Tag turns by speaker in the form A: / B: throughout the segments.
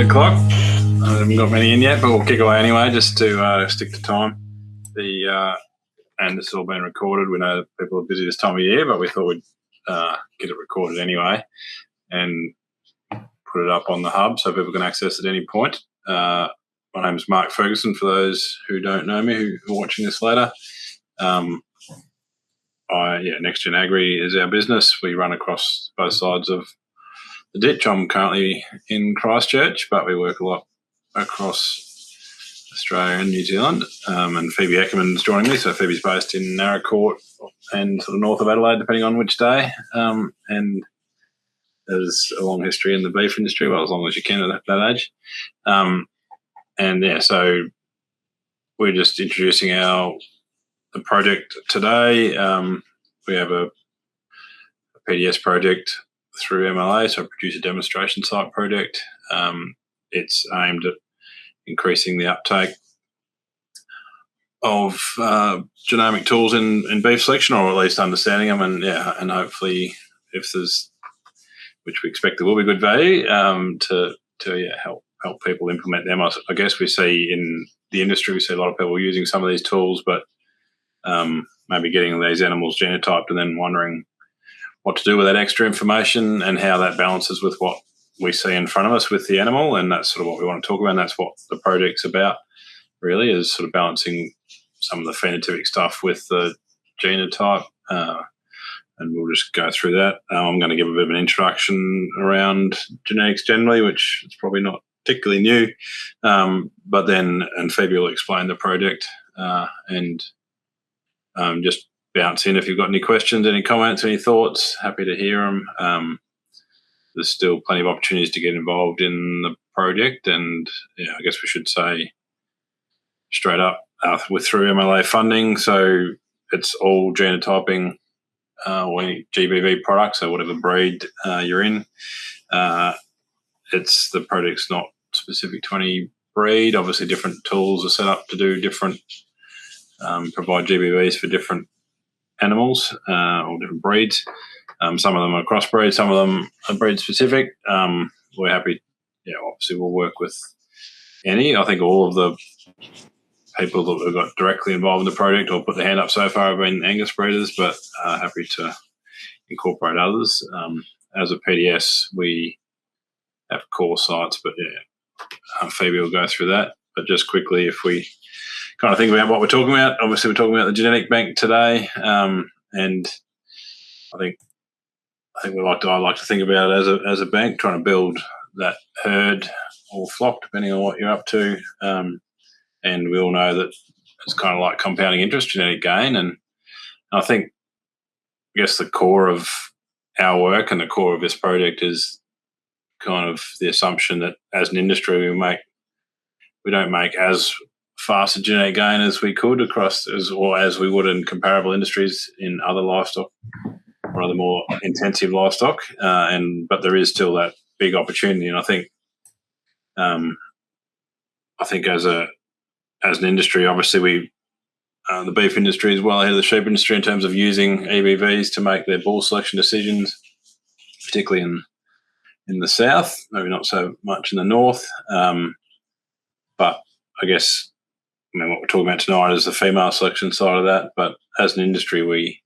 A: o'clock. I haven't got many in yet, but we'll kick away anyway, just to stick to time. And this has all been recorded. We know that people are busy this time of year, but we thought we'd get it recorded anyway and put it up on the hub so people can access it at any point. My name is Mark Ferguson, for those who don't know me, who are watching this later. Next Gen Agri is our business. We run across both sides of the ditch. I'm currently in Christchurch, but we work a lot across Australia and New Zealand. And Phoebe Eckermann is joining me. So Phoebe's based in Narracourt and sort of north of Adelaide, depending on which day. And there's a long history in the beef industry, well, as long as you can at that age. So we're just introducing the project today. We have a PDS project through MLA, so producer demonstration site project. It's aimed at increasing the uptake of genomic tools in beef selection, or at least understanding them, and hopefully, if there's, which we expect there will be good value, to help people implement them. I guess we see in the industry, we see a lot of people using some of these tools, but maybe getting these animals genotyped and then wondering what to do with that extra information and how that balances with what we see in front of us with the animal. And that's sort of what we want to talk about. And that's what the project's about, really, is sort of balancing some of the phenotypic stuff with the genotype. And we'll just go through that. I'm going to give a bit of an introduction around genetics generally, which is probably not particularly new. But Phoebe will explain the project and just bounce in if you've got any questions, any comments, any thoughts. Happy to hear them. There's still plenty of opportunities to get involved in the project, and I guess we should say straight up, we're through MLA funding, so it's all genotyping gBV products, so whatever breed you're in. The project's not specific to any breed. Obviously, different tools are set up to do different, provide gBVs for different animals or different breeds. Some of them are crossbreed, some of them are breed specific. We're happy, obviously we'll work with any. I think all of the people that have got directly involved in the project or put their hand up so far have been Angus breeders, but happy to incorporate others. As a PDS, we have core sites, but Phoebe will go through that. But just quickly, if we kind of think about what we're talking about, obviously we're talking about the genetic bank today, and I like to think about it as a bank, trying to build that herd or flock, depending on what you're up to. And we all know that it's kind of like compounding interest, genetic gain. And I guess the core of our work and the core of this project is kind of the assumption that as an industry we don't make as fast a genetic gain as we could as we would in comparable industries in other livestock, or other more intensive livestock. But there is still that big opportunity. And I think as an industry, obviously the beef industry is well ahead of the sheep industry in terms of using EBVs to make their bull selection decisions, particularly in the south, maybe not so much in the north. But I guess, what we're talking about tonight is the female selection side of that. But as an industry,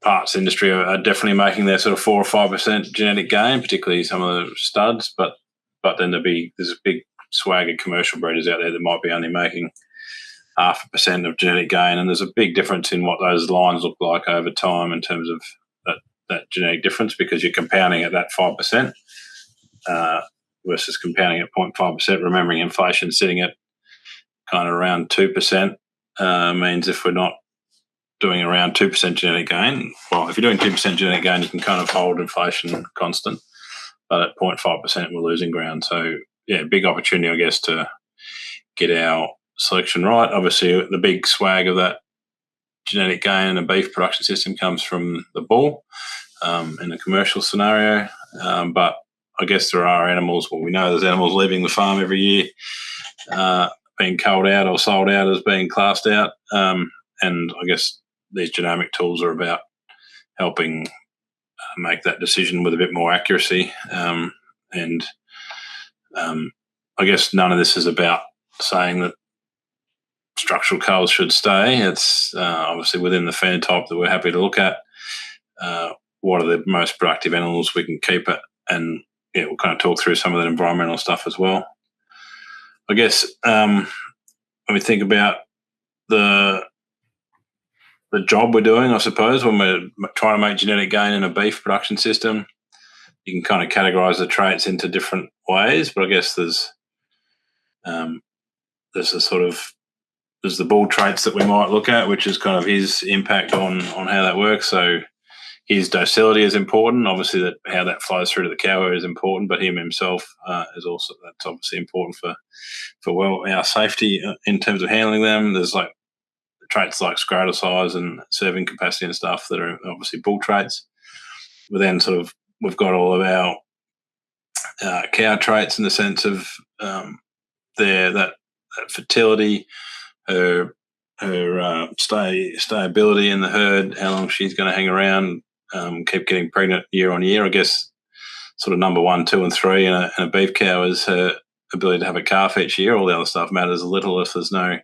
A: parts industry are definitely making their sort of 4 or 5% genetic gain, particularly some of the studs. But then there's a big swag of commercial breeders out there that might be only making 0.5% of genetic gain, and there's a big difference in what those lines look like over time in terms of that genetic difference, because you're compounding at that 5% versus compounding at 0.5%. Remembering inflation sitting at kind of around 2% means if we're not doing around 2% genetic gain, well, if you're doing 2% genetic gain, you can kind of hold inflation constant, but at 0.5% we're losing ground. So big opportunity, I guess, to get our selection right. Obviously, the big swag of that genetic gain in a beef production system comes from the bull in a commercial scenario. But I guess there are animals, we know there's animals leaving the farm every year, being culled out or sold out as being classed out. And I guess these genomic tools are about helping make that decision with a bit more accuracy. And I guess none of this is about saying that structural culls should stay. It's obviously within the phenotype that we're happy to look at. What are the most productive animals we can keep it, and we'll kind of talk through some of that environmental stuff as well. I guess when we think about the job we're doing, I suppose, when we're trying to make genetic gain in a beef production system, you can kind of categorise the traits into different ways. But I guess there's the bull traits that we might look at, which is kind of his impact on how that works. So his docility is important. Obviously, that how that flows through to the cow is important, but him himself is also, that's obviously important for our safety in terms of handling them. There's like traits like scrotal size and serving capacity and stuff that are obviously bull traits. But then we've got all of our cow traits in the sense of that fertility, her stayability in the herd, how long she's going to hang around, keep getting pregnant year on year. I guess sort of number 1, 2, and 3 in a beef cow is her ability to have a calf each year. All the other stuff matters a little if there's no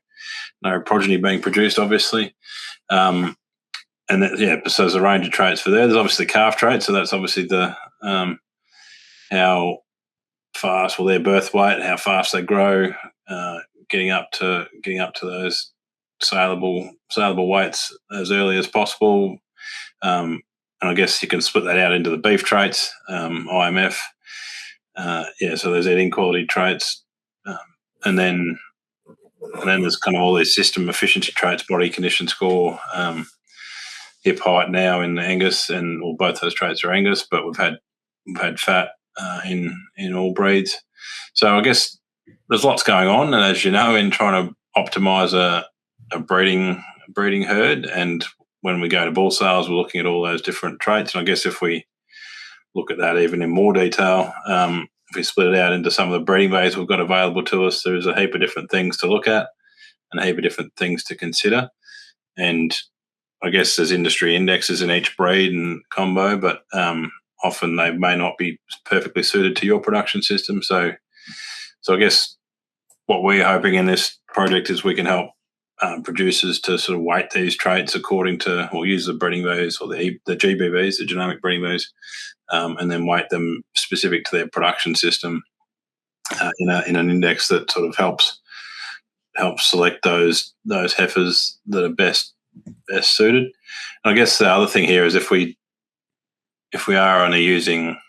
A: progeny being produced, obviously. So there's a range of traits for there. There's obviously calf traits, so that's obviously the how fast their birth weight, how fast they grow, getting up to those saleable weights as early as possible. And I guess you can split that out into the beef traits, IMF. So there's eating quality traits, and then there's kind of all these system efficiency traits, body condition score, hip height now in Angus, and both those traits are Angus, but we've had fat in all breeds. So I guess there's lots going on, and as you know, in trying to optimise a breeding herd, and when we go to bull sales, we're looking at all those different traits. And I guess if we look at that even in more detail, if we split it out into some of the breeding bays we've got available to us, there's a heap of different things to look at and a heap of different things to consider. And I guess there's industry indexes in each breed and combo, but often they may not be perfectly suited to your production system. So I guess what we're hoping in this project is we can help producers to sort of weight these traits according to, or use the breeding values or the gBVs, the genomic breeding values, and then weight them specific to their production system in an index that sort of helps select those heifers that are best suited. And I guess the other thing here is if we are only using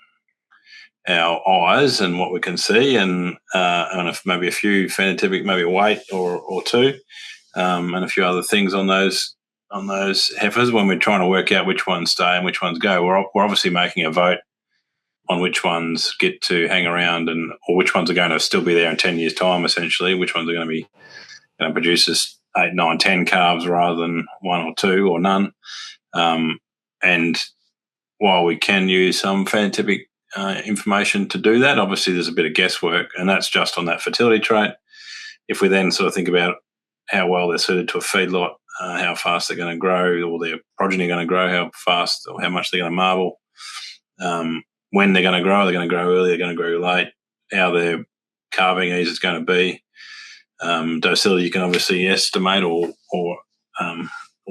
A: our eyes and what we can see, and if maybe a few phenotypic, maybe weight or two, and a few other things on those heifers, when we're trying to work out which ones stay and which ones go, we're obviously making a vote on which ones get to hang around or which ones are going to still be there in 10 years' time, essentially, which ones are going to be produce us 8, 9, 10 calves rather than 1 or 2 or none. And while we can use some phenotypic information to do that, obviously there's a bit of guesswork, and that's just on that fertility trait. If we then sort of think about how well they're suited to a feedlot, how fast they're going to grow, or their progeny going to grow, how fast or how much they're going to marble, when they're going to grow, early, they're going to grow late, how their calving ease is going to be. Docility you can obviously estimate or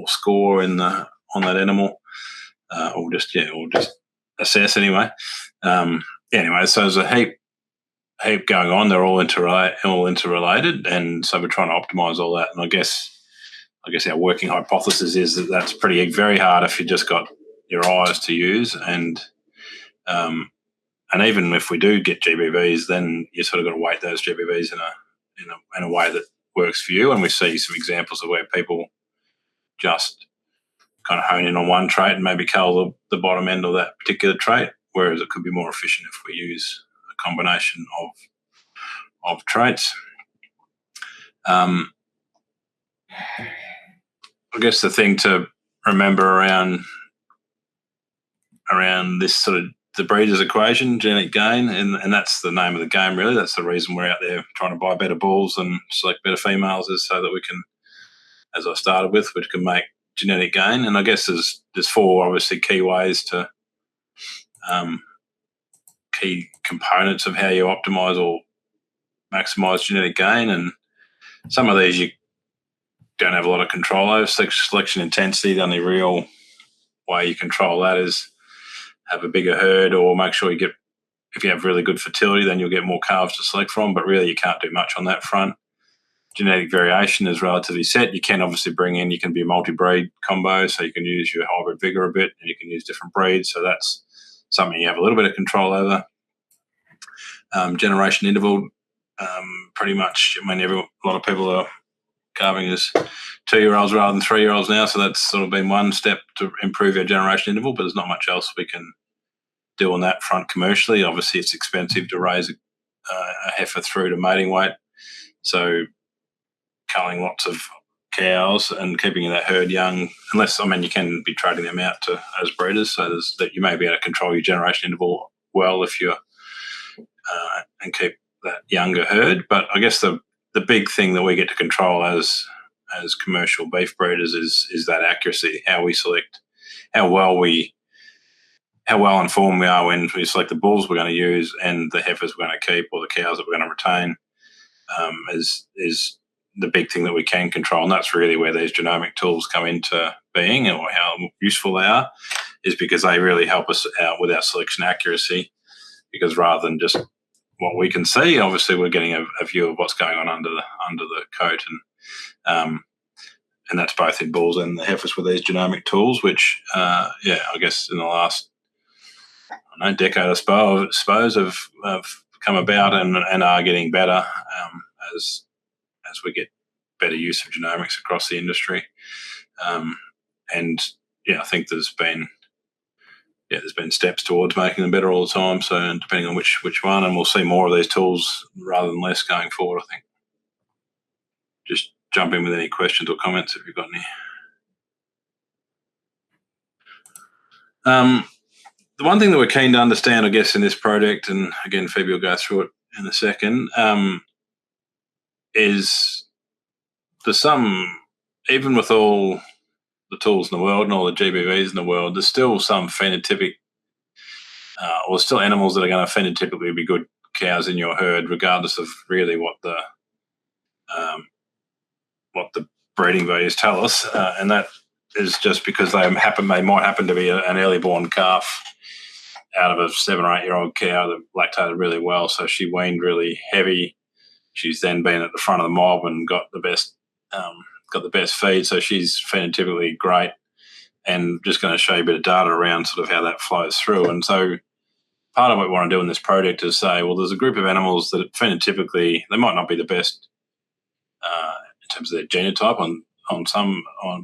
A: score on that animal, or just assess anyway. Anyway, so there's a heap going on. They're all interrelated, and so we're trying to optimise all that. And I guess our working hypothesis is that that's very hard if you just got your eyes to use, and even if we do get gBVs, then you sort of got to weight those gBVs in a way that works for you. And we see some examples of where people just kind of hone in on one trait and maybe cull the bottom end of that particular trait, whereas it could be more efficient if we use a combination of traits. I guess the thing to remember around this sort of the breeder's equation, genetic gain, and that's the name of the game, really. That's the reason we're out there trying to buy better bulls and select better females, is so that we can, as I started with, which can make genetic gain. And I guess there's 4 obviously key ways key components of how you optimise or maximise genetic gain. And some of these you don't have a lot of control over. Selection intensity, the only real way you control that is have a bigger herd, or make sure if you have really good fertility, then you'll get more calves to select from. But really, you can't do much on that front. Genetic variation is relatively set. You can obviously you can be a multi-breed combo, so you can use your hybrid vigor a bit, and you can use different breeds. So that's something you have a little bit of control over. Generation interval, pretty much. I mean, a lot of people are calving as 2-year-olds rather than 3-year-olds now, so that's sort of been one step to improve our generation interval. But there's not much else we can do on that front commercially. Obviously, it's expensive to raise a heifer through to mating weight, so culling lots of cows and keeping that herd young, you can be trading them out as breeders, so that you may be able to control your generation interval well if you're and keep that younger herd. But I guess the big thing that we get to control as commercial beef breeders is that accuracy, how we select, how well informed we are when we select the bulls we're going to use and the heifers we're going to keep, or the cows that we're going to retain, is the big thing that we can control. And that's really where these genomic tools come into being, or how useful they are, is because they really help us out with our selection accuracy. Because rather than just what we can see, obviously we're getting a view of what's going on under the coat, and that's both in bulls and the heifers with these genomic tools, which I guess in the last decade, I suppose have come about and are getting better as we get better use of genomics across the industry. I think there's been steps towards making them better all the time. So depending on which one, and we'll see more of these tools rather than less going forward, I think. Just jump in with any questions or comments if you've got any. The one thing that we're keen to understand, I guess, in this project, and again, Phoebe will go through it in a second, is there's even with all the tools in the world and all the gBVs in the world, there's still some phenotypic, or still animals that are going to phenotypically be good cows in your herd, regardless of really what the breeding values tell us, and that is just because they might happen to be an early born calf out of a 7 or 8-year-old cow that lactated really well, so she weaned really heavy. She's then been at the front of the mob and got the best feed, so she's phenotypically great. And just going to show you a bit of data around sort of how that flows through. And so part of what we want to do in this project is say, well, there's a group of animals that phenotypically they might not be the best in terms of their genotype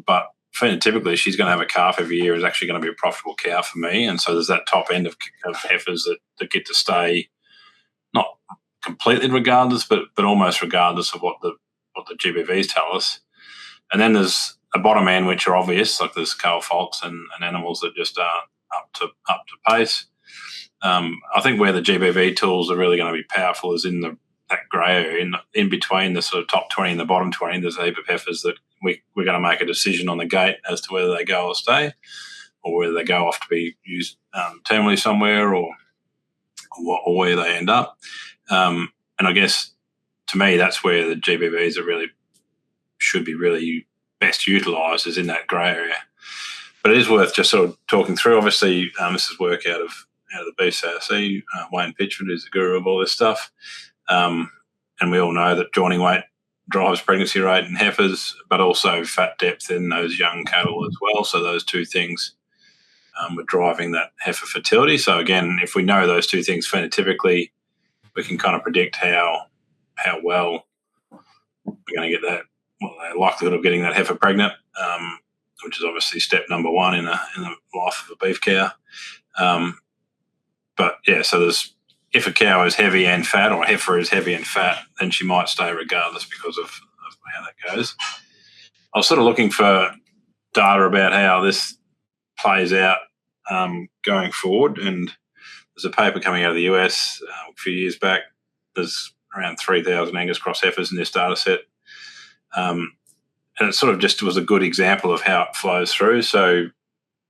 A: but phenotypically she's going to have a calf every year, is actually going to be a profitable cow for me. And so there's that top end of heifers that get to stay, not completely regardless, but almost regardless of what the gBVs tell us. And then there's a bottom end which are obvious, like there's cow foals and animals that just aren't up to pace. I think where the gBV tools are really going to be powerful is in that grey area, in between the sort of top 20 and the bottom 20. There's a heap of heifers that we're going to make a decision on the gate as to whether they go or stay, or whether they go off to be used terminally somewhere, or where they end up. And I guess to me that's where the gBVs should be really best utilised, is in that grey area. But it is worth just sort of talking through. Obviously, this is work out of the BCRC. Wayne Pitchford is the guru of all this stuff. And we all know that joining weight drives pregnancy rate in heifers, but also fat depth in those young cattle as well. So those two things are driving that heifer fertility. So again, if we know those two things phenotypically, we can kind of predict how well we're going to get that, the likelihood of getting that heifer pregnant, which is obviously step number one in the life of a beef cow. So if a cow is heavy and fat, or a heifer is heavy and fat, then she might stay regardless because of how that goes. I was sort of looking for data about how this plays out going forward, and there's a paper coming out of the US a few years back. There's around 3,000 Angus cross heifers in this data set. And it sort of just was a good example of how it flows through. So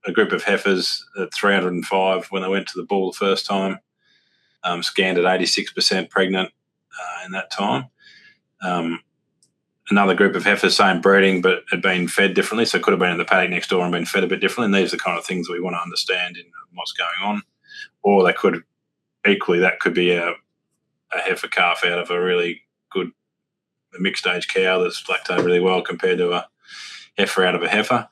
A: a group of heifers at 305 when they went to the bull the first time, scanned at 86% pregnant, in that time. Another group of heifers, same breeding, but had been fed differently, so could have been in the paddock next door and been fed a bit differently. And these are the kind of things that we want to understand in what's going on. Or they could equally, that could be a heifer calf out of a really good mixed age cow that's lactated really well compared to a heifer out of a heifer.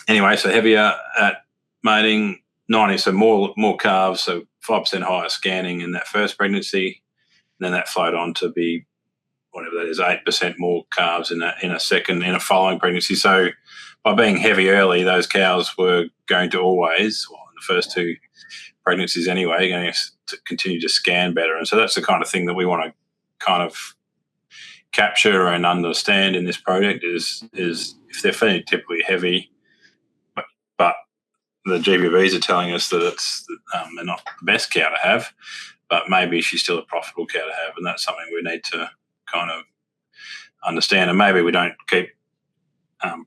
A: Anyway, so heavier at mating, 90, so more calves, so 5% higher scanning in that first pregnancy. And then that flowed on to be whatever that is, 8% more calves in a following pregnancy. So by being heavy early, those cows were going to always, well, in the first two pregnancies anyway, going to continue to scan better. And so that's the kind of thing that we want to kind of capture and understand in this project is if they're phenotypically heavy, but the gBVs are telling us that they're not the best cow to have, but maybe she's still a profitable cow to have, and that's something we need to kind of understand. And maybe we don't keep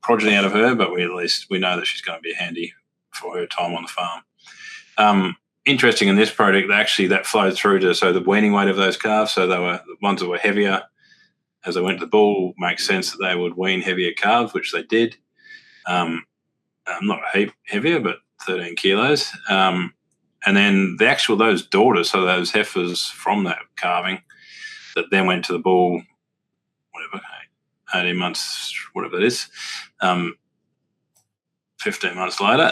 A: progeny out of her, but we know that she's going to be handy for her time on the farm. Interesting in this project, actually that flowed through to the weaning weight of those calves. So they were the ones that were heavier as they went to the bull. Makes sense that they would wean heavier calves, which they did. Not a heap heavier, but 13 kilos. And then those daughters, so those heifers from that calving that then went to the bull, 18 months, whatever it is, 15 months later,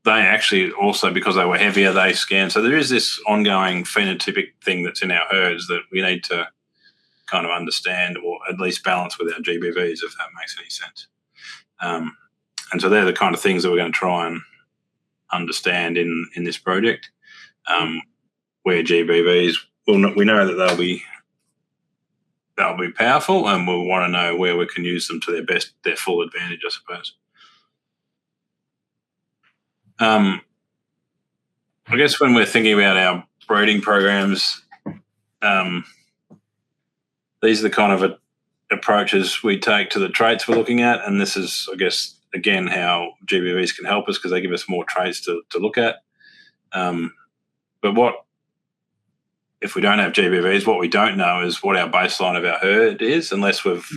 A: they actually also, because they were heavier, they scanned. So there is this ongoing phenotypic thing that's in our herds that we need to kind of understand or at least balance with our gBVs, if that makes any sense. And so they're the kind of things that we're going to try and understand in this project, where gBVs, we know that they'll be powerful, and we'll want to know where we can use them to their full advantage, I suppose. I guess when we're thinking about our breeding programs, these are the kind of approaches we take to the traits we're looking at, and this is, I guess, again, how gBVs can help us because they give us more traits to look at. But if we don't have gBVs, what we don't know is what our baseline of our herd is, unless we've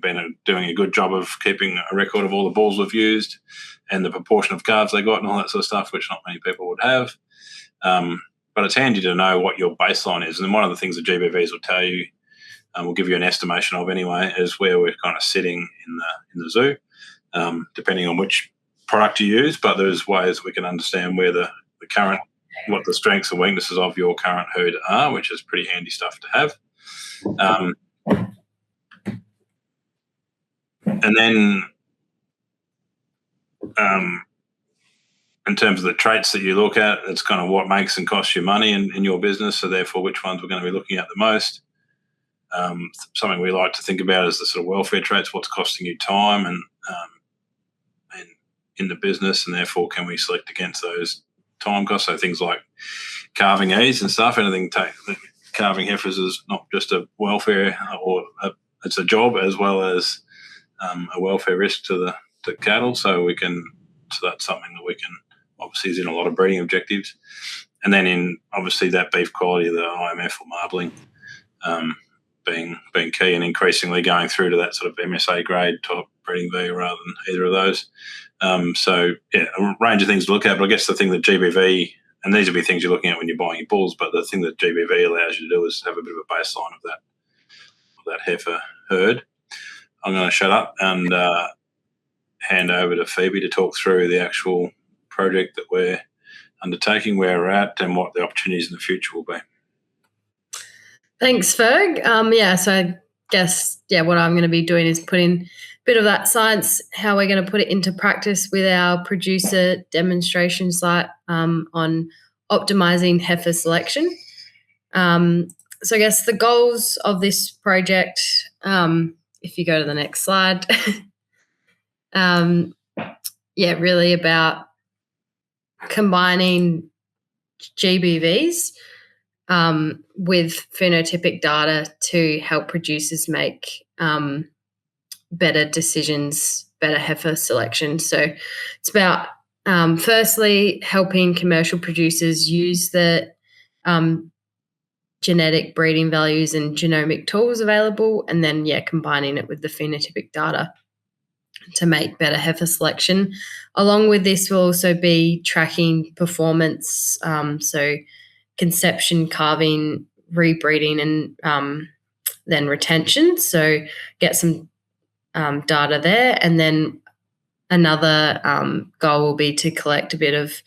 A: been doing a good job of keeping a record of all the bulls we've used and the proportion of calves they got and all that sort of stuff, which not many people would have. But it's handy to know what your baseline is. And one of the things the gBVs will tell you, will give you an estimation of anyway, is where we're kind of sitting in the zoo, depending on which product you use. But there's ways we can understand where what the strengths and weaknesses of your current herd are, which is pretty handy stuff to have. And then in terms of the traits that you look at, it's kind of what makes and costs you money in your business, so therefore which ones we're going to be looking at the most. Something we like to think about is the sort of welfare traits, what's costing you time and in the business, and therefore can we select against those time costs. So things like calving ease and stuff, calving heifers is not just a welfare it's a job as well as a welfare risk to the cattle. So that's something that we can, obviously is in a lot of breeding objectives. And then in obviously that beef quality, the IMF or marbling being key, and increasingly going through to that sort of MSA grade type breeding value rather than either of those. So yeah, a range of things to look at, but I guess the thing that gBV, and these will be things you're looking at when you're buying your bulls, but the thing that gBV allows you to do is have a bit of a baseline of that heifer herd. I'm going to shut up and hand over to Phoebe to talk through the actual project that we're undertaking, where we're at, and what the opportunities in the future will be.
B: Thanks, Ferg. So I guess, what I'm going to be doing is putting a bit of that science, how we're going to put it into practice with our producer demonstration site on optimizing heifer selection. So I guess the goals of this project, if you go to the next slide, really about combining gBVs with phenotypic data to help producers make better decisions, better heifer selection. So it's about firstly helping commercial producers use the genetic breeding values and genomic tools available, and then combining it with the phenotypic data to make better heifer selection. Along with this, we'll also be tracking performance, so conception, calving, rebreeding, and then retention. So get some data there, and then another goal will be to collect a bit of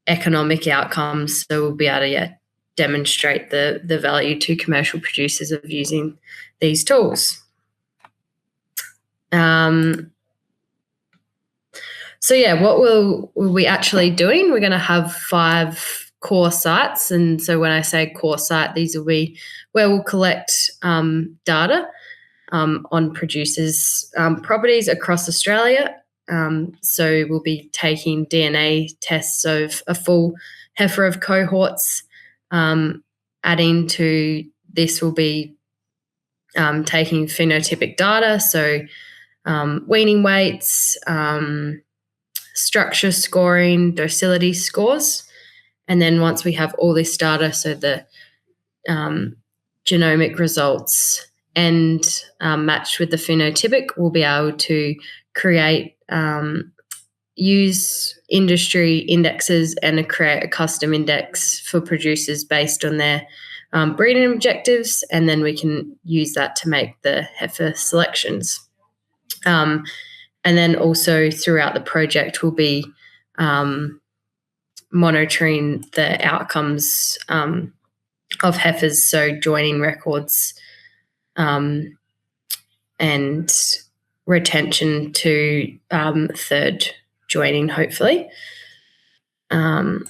B: economic outcomes, so we'll be able to demonstrate the value to commercial producers of using these tools. What we'll be actually doing, we're going to have 5 core sites. And so when I say core site, these will be where we'll collect data on producers' properties across Australia. So we'll be taking DNA tests of a full heifer of cohorts. Adding to this will be taking phenotypic data, so weaning weights, structure scoring, docility scores. And then once we have all this data, so the genomic results and matched with the phenotypic, we'll be able to create, use industry indexes and create a custom index for producers based on their breeding objectives, and then we can use that to make the heifer selections. And then also throughout the project, we'll be monitoring the outcomes of heifers, so joining records and retention to third joining, hopefully. And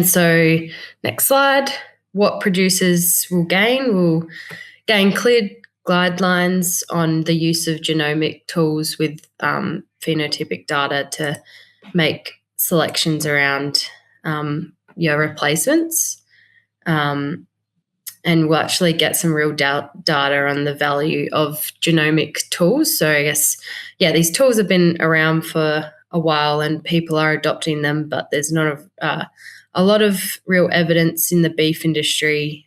B: so next slide, what producers will gain clear guidelines on the use of genomic tools with phenotypic data to make selections around your replacements. And we'll actually get some real data on the value of genomic tools. So I guess, these tools have been around for a while and people are adopting them, but there's not a lot of real evidence in the beef industry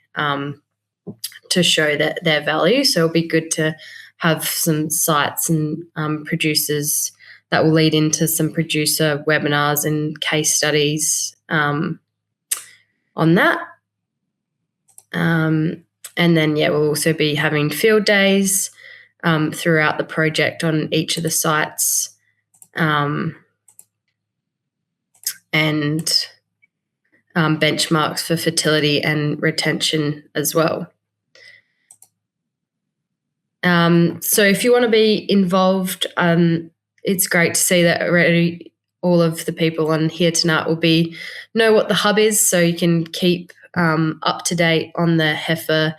B: to show that their value. So it'll be good to have some sites and producers that will lead into some producer webinars and case studies on that. And then, we'll also be having field days throughout the project on each of the sites, and benchmarks for fertility and retention as well. So if you want to be involved, it's great to see that already all of the people on here tonight will know what the hub is, so you can keep up to date on the heifer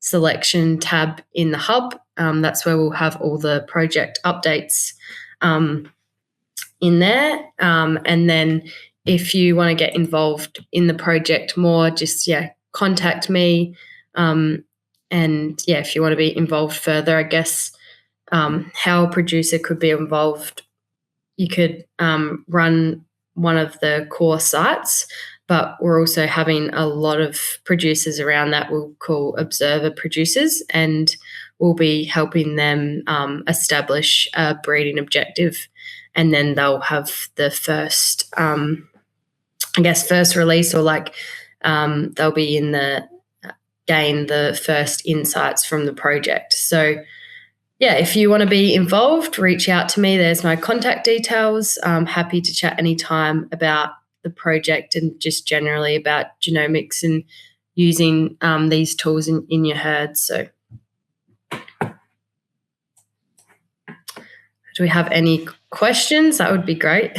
B: selection tab in the hub. That's where we'll have all the project updates in there. And then if you want to get involved in the project more, just, contact me. And if you want to be involved further, I guess how a producer could be involved, you could run one of the core sites, but we're also having a lot of producers around that we'll call observer producers, and we'll be helping them establish a breeding objective, and then they'll have the first, first release, or they'll be in gain the first insights from the project. So if you want to be involved, reach out to me. There's my contact details. I'm happy to chat anytime about the project and just generally about genomics and using these tools in your herd. So do we have any questions? That would be great.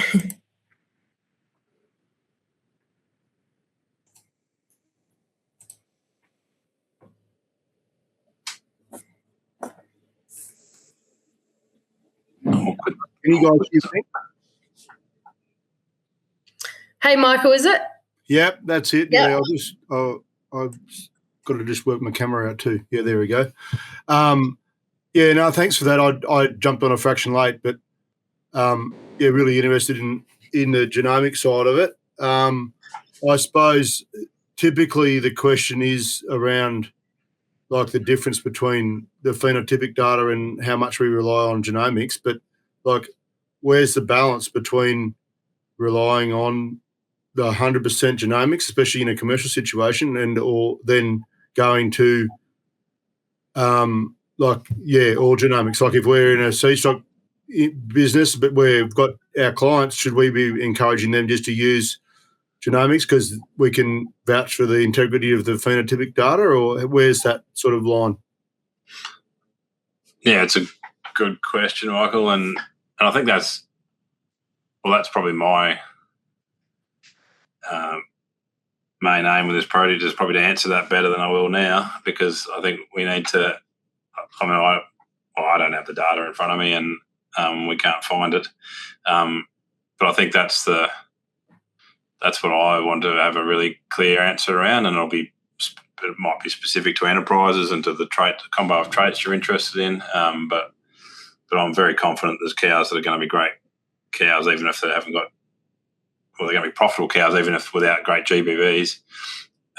C: Can you guys hear me?
B: Hey, Michael, is it?
C: Yep, that's it.
B: Yep.
C: Yeah, I've got to just work my camera out too. Yeah, there we go. Thanks for that. I jumped on a fraction late, but really interested in in the genomic side of it. I suppose typically the question is around like the difference between the phenotypic data and how much we rely on genomics, but like where's the balance between relying on the 100% genomics, especially in a commercial situation, and or then going to all genomics. Like if we're in a seed stock business, but we've got our clients, should we be encouraging them just to use genomics because we can vouch for the integrity of the phenotypic data, or where's that sort of line?
A: Yeah, it's a good question, Michael, and I think that's probably my main aim with this project is probably to answer that better than I will now, because I think we need to. I mean, I don't have the data in front of me, and we can't find it. But I think that's what I want to have a really clear answer around, and it might be specific to enterprises and to the combo of traits you're interested in. But I'm very confident there's cows that are going to be great cows, even if they haven't got. Well, they're going to be profitable cows, even if without great gBVs.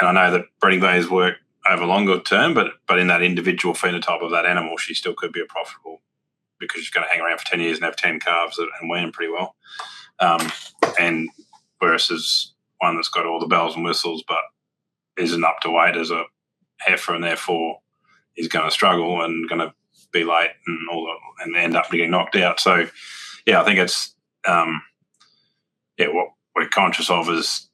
A: And I know that breeding values work over longer term, but in that individual phenotype of that animal, she still could be a profitable, because she's going to hang around for 10 years and have 10 calves and wean pretty well. And whereas there's one that's got all the bells and whistles but isn't up to weight as a heifer, and therefore is going to struggle and going to be late and end up getting knocked out. So, yeah, I think it's what we're conscious of is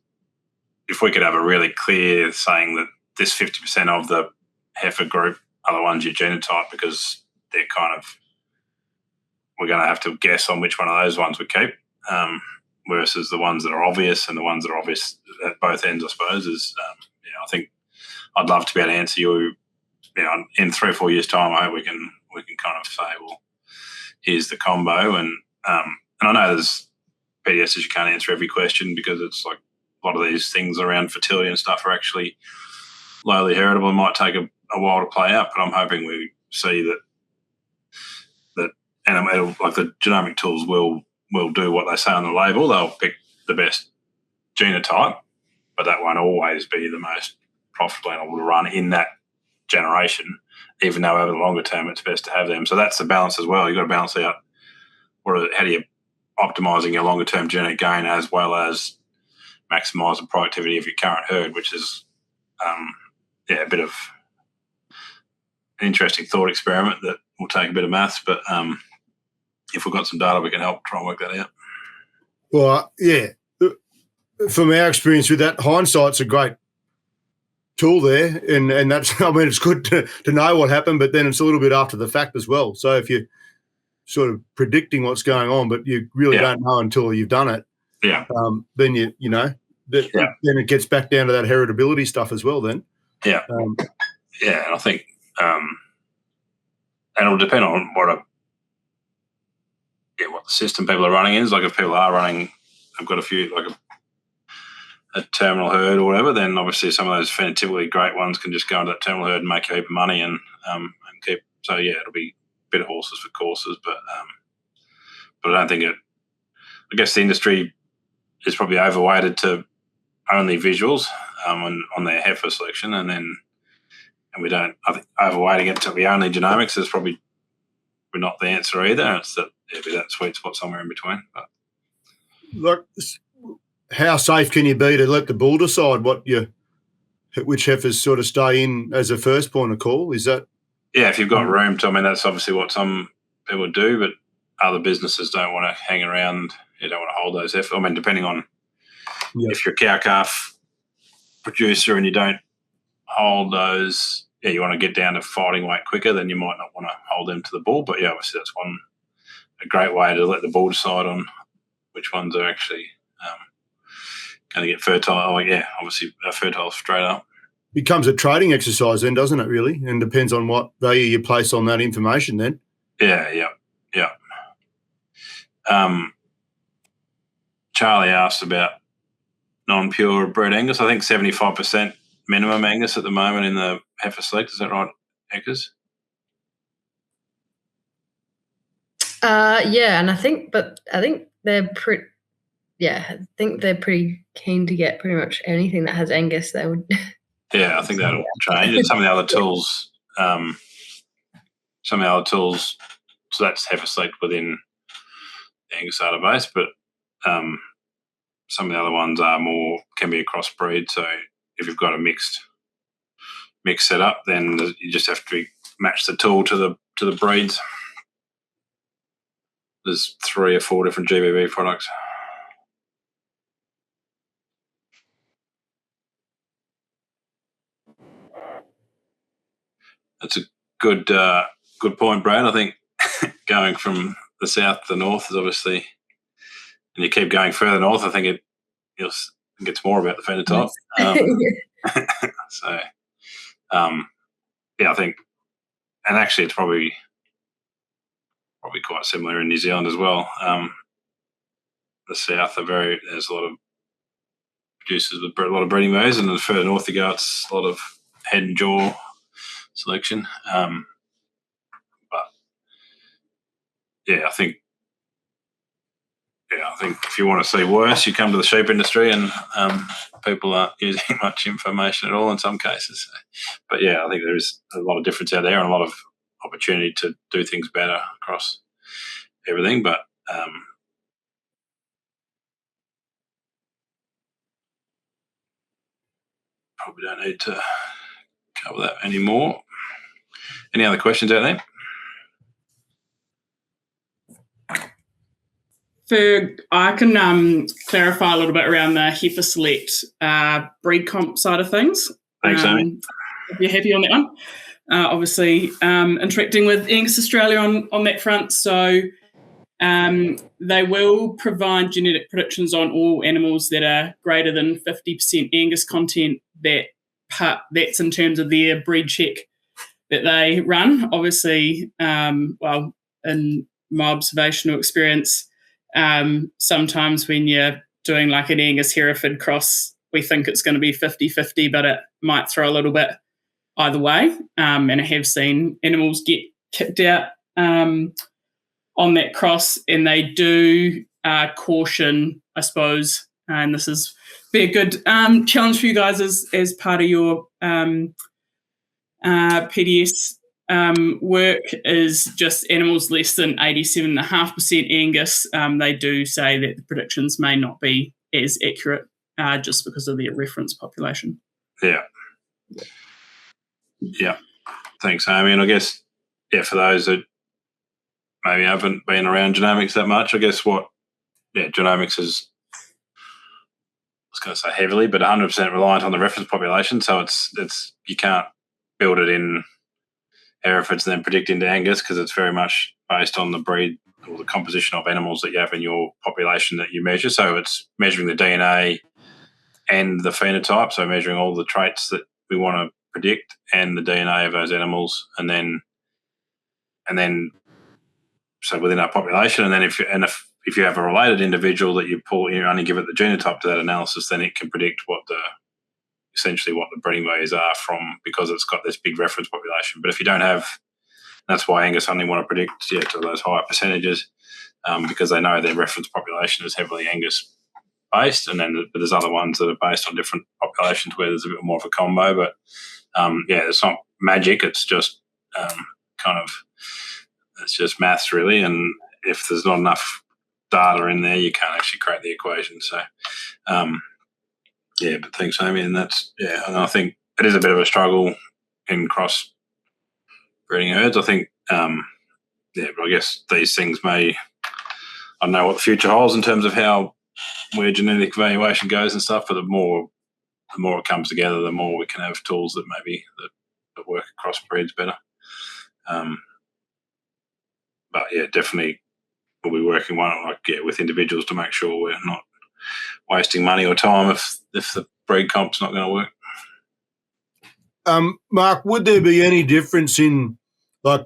A: if we could have a really clear saying that this 50% of the heifer group are the ones you genotype, because they're we're going to have to guess on which one of those ones we keep, versus the ones that are obvious, and the ones that are obvious at both ends, I suppose, is, I think I'd love to be able to answer you, in 3 or 4 years' time. I hope we can kind of say, well, here's the combo, and I know there's PDSs you can't answer every question, because it's like a lot of these things around fertility and stuff are actually lowly heritable and might take a while to play out. But I'm hoping we see that like the genomic tools will do what they say on the label. They'll pick the best genotype, but that won't always be the most profitable animal to run in that generation, even though over the longer term it's best to have them. So that's the balance as well. You've got to balance out how do you optimising your longer term genetic gain as well as maximise the productivity of your current herd, which is a bit of an interesting thought experiment that will take a bit of maths, but if we've got some data, we can help try and work that out.
C: Well, yeah. From our experience with that, hindsight's a great tool there, and that's, I mean, it's good to know what happened, but then it's a little bit after the fact as well. So if you're sort of predicting what's going on, but you really don't know until you've done it, then then it gets back down to that heritability stuff as well. Then,
A: and I think, and it'll depend on what the system people are running is. Like if people are running, I've got a few like a terminal herd or whatever, then obviously some of those phenotypically great ones can just go into that terminal herd and make a heap of money and keep. So it'll be a bit of horses for courses, but I don't think it. I guess the industry is probably overweighted to only visuals on their heifer selection, and we don't. I think overweighting it to be only genomics is probably we're not the answer either. It's that be that sweet spot somewhere in between. But.
C: Like, how safe can you be to let the bull decide which heifers sort of stay in as a first point of call? Is that?
A: Yeah, if you've got room to. I mean, that's obviously what some people do, but other businesses don't want to hang around. You don't want to hold those heifers. I mean, depending on if you're a cow-calf producer and you don't hold those, you want to get down to fighting weight quicker, then you might not want to hold them to the bull. But obviously that's a great way to let the bull decide on which ones are actually going to get fertile. Obviously fertile straight up.
C: Becomes a trading exercise then, doesn't it, really? And depends on what value you place on that information then.
A: Yeah. Charlie asked about non-pure bred Angus. I think 75% minimum Angus at the moment in the heifer select. Is that right, Eckers?
B: And I think they're I think they're pretty keen to get pretty much anything that has Angus. They would.
A: Yeah, I think that'll change. And some of the other tools, so that's heifer select within the Angus database, but some of the other ones can be a crossbreed. So if you've got a mixed setup, then you just have to match the tool to the breeds. There's 3 or 4 different gBV products. That's a good point, Brad. I think going from the south to the north is obviously, and you keep going further north, I think it gets more about the phenotype. So, I think, and actually it's probably quite similar in New Zealand as well. The south there's a lot of producers with a lot of breeding mares, and the further north you go, it's a lot of head and jaw selection. But I think if you want to see worse, you come to the sheep industry, and people aren't using much information at all in some cases. But I think there is a lot of difference out there and a lot of opportunity to do things better across everything. But probably don't need to cover that anymore. Any other questions out there?
D: Ferg, I can clarify a little bit around the heifer select breed comp side of things.
A: Thanks, Amy.
D: If you're happy on that one. Obviously, interacting with Angus Australia on that front. So they will provide genetic predictions on all animals that are greater than 50% Angus content. That's in terms of their breed check that they run. Obviously, in my observational experience, sometimes when you're doing like an Angus Hereford cross, we think it's going to be 50-50, but it might throw a little bit either way. And I have seen animals get kicked out on that cross, and they do caution, I suppose, and this is be a good challenge for you guys as part of your PDS work, is just animals less than 87.5% Angus. They do say that the predictions may not be as accurate just because of their reference population.
A: Yeah. Thanks, Amy. And I guess, for those that maybe haven't been around genomics that much, I guess genomics is, I was going to say heavily, but 100% reliant on the reference population. So it's you can't build it in Herefords and then predict into Angus, because it's very much based on the breed or the composition of animals that you have in your population that you measure. So it's measuring the DNA and the phenotype, so measuring all the traits that we want to predict and the DNA of those animals, and then so within our population, and then if you have a related individual that you pull, you only give it the genotype to that analysis, then it can predict essentially what the breeding values are from, because it's got this big reference population. But if you don't have, that's why Angus only want to predict to those higher percentages, because they know their reference population is heavily Angus based, and then there's other ones that are based on different populations where there's a bit more of a combo. But it's not magic. It's just it's just maths really. And if there's not enough data in there, you can't actually create the equation. So, but thanks, Amy. And that's, and I think it is a bit of a struggle in cross breeding herds. I think, but I guess these things I don't know what the future holds in terms of where genetic evaluation goes and stuff, but the more it comes together, the more we can have tools that maybe that work across breeds better. But definitely we'll be working with individuals to make sure we're not wasting money or time if the breed comp's not going to work.
C: Mark, would there be any difference in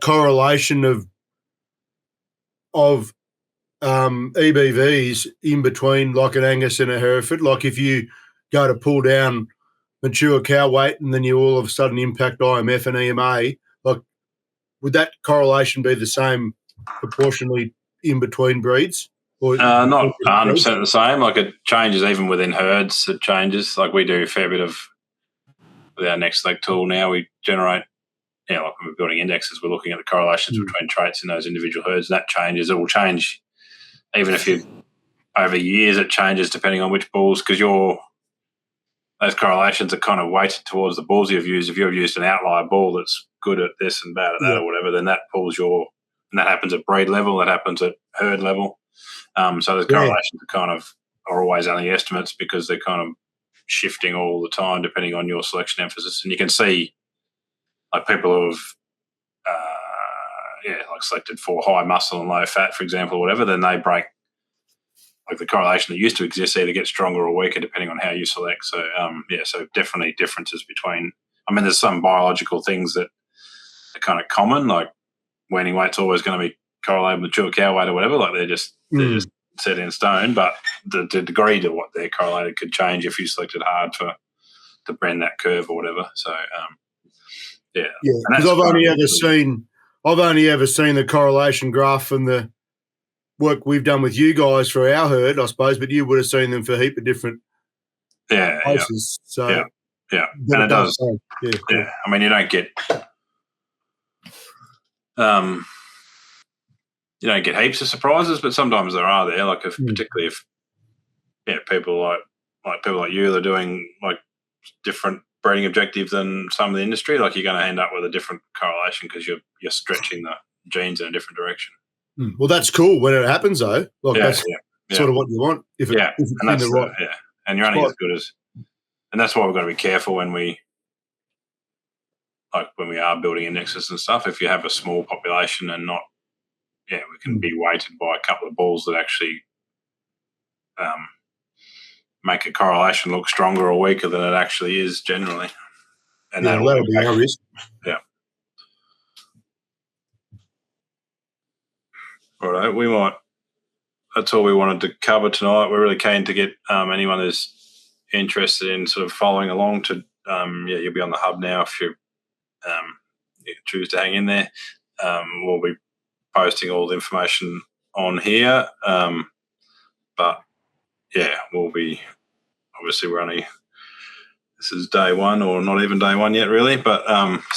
C: correlation of EBVs in between an Angus and a Hereford? Like if you go to pull down mature cow weight and then you all of a sudden impact IMF and EMA, would that correlation be the same proportionally in between breeds? Or
A: Not 100% the same. Like it changes even within herds. It changes. Like we do a fair bit of with our next leg tool now. We generate, like when we're building indexes, we're looking at the correlations between traits in those individual herds. And that changes. It will change even if you over years. It changes depending on which bulls because those correlations are kind of weighted towards the bulls you've used. If you've used an outlier bull that's good at this and bad at that or whatever, then that pulls and that happens at breed level, that happens at herd level. So the correlations are always only estimates because they're kind of shifting all the time depending on your selection emphasis. And you can see like people who have like selected for high muscle and low fat, for example, or whatever, then they break like the correlation that used to exist either gets stronger or weaker depending on how you select. So, so definitely differences between – I mean, there's some biological things that are kind of common, like weaning weight's always going to be correlated with mature cow weight or whatever. Like they're just set in stone, but the degree to what they're correlated could change if you selected hard to bend that curve or whatever. So,
C: because I've only ever seen the correlation graph from the work we've done with you guys for our herd, I suppose, but you would have seen them for a heap of different places. So,
A: and it does. Yeah. I mean, you don't get heaps of surprises, but sometimes there are there. Like particularly if people like people like you are doing like different breeding objective than some of the industry, like you're going to end up with a different correlation because you're stretching the genes in a different direction.
C: Well, that's cool when it happens, though. Like that's sort of what you want. If it's in the right,
A: and you're only as good as, and that's why we've got to be careful when we are building indexes and stuff. If you have a small population and not, we can be weighted by a couple of bulls that actually make a correlation look stronger or weaker than it actually is generally. And that'll
C: be our risk.
A: Yeah. All right, that's all we wanted to cover tonight. We're really keen to get anyone who's interested in sort of following along to, you'll be on the hub now if you choose to hang in there. We'll be posting all the information on here. But we'll be, obviously this is day one or not even day one yet really. But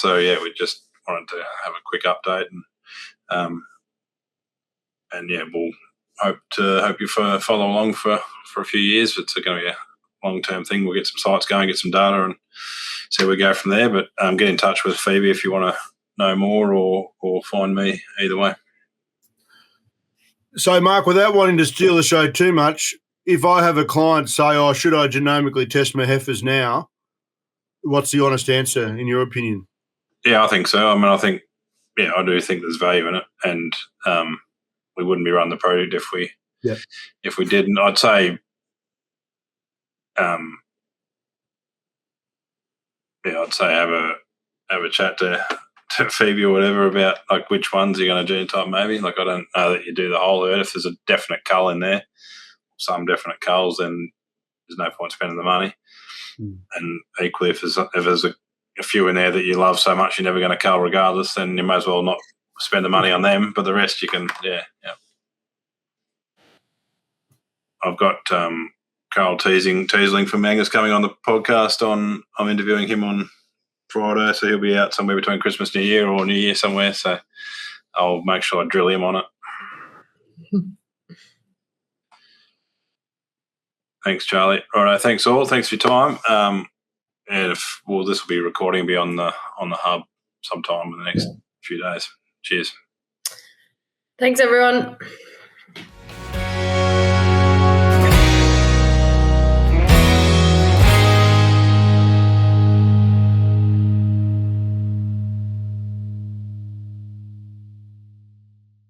A: we just wanted to have a quick update and we'll hope you follow along for a few years. It's going to be a long-term thing. We'll get some sites going, get some data and see where we go from there. But get in touch with Phoebe if you want to know more or find me either way.
C: So, Mark, without wanting to steal the show too much, if I have a client say, should I genomically test my heifers now, what's the honest answer in your opinion?
A: Yeah, I think so. I mean, I do think there's value in it and we wouldn't be running the project if we didn't. I'd say have a chat to Phoebe or whatever about like which ones you're going to genotype maybe. Like I don't know that you do the whole herd. If there's a definite cull in there, some definite culls, then there's no point spending the money. And equally, if there's a few in there that you love so much you're never going to cull regardless, then you may as well not spend the money on them, but the rest you can, I've got Carl Teasling from Angus coming on the podcast. I'm interviewing him on Friday, so he'll be out somewhere between Christmas, New Year or New Year somewhere, so I'll make sure I drill him on it. Thanks, Charlie. All right, thanks all. Thanks for your time. And this will be recording, be on the hub sometime in the next few days. Cheers.
B: Thanks, everyone.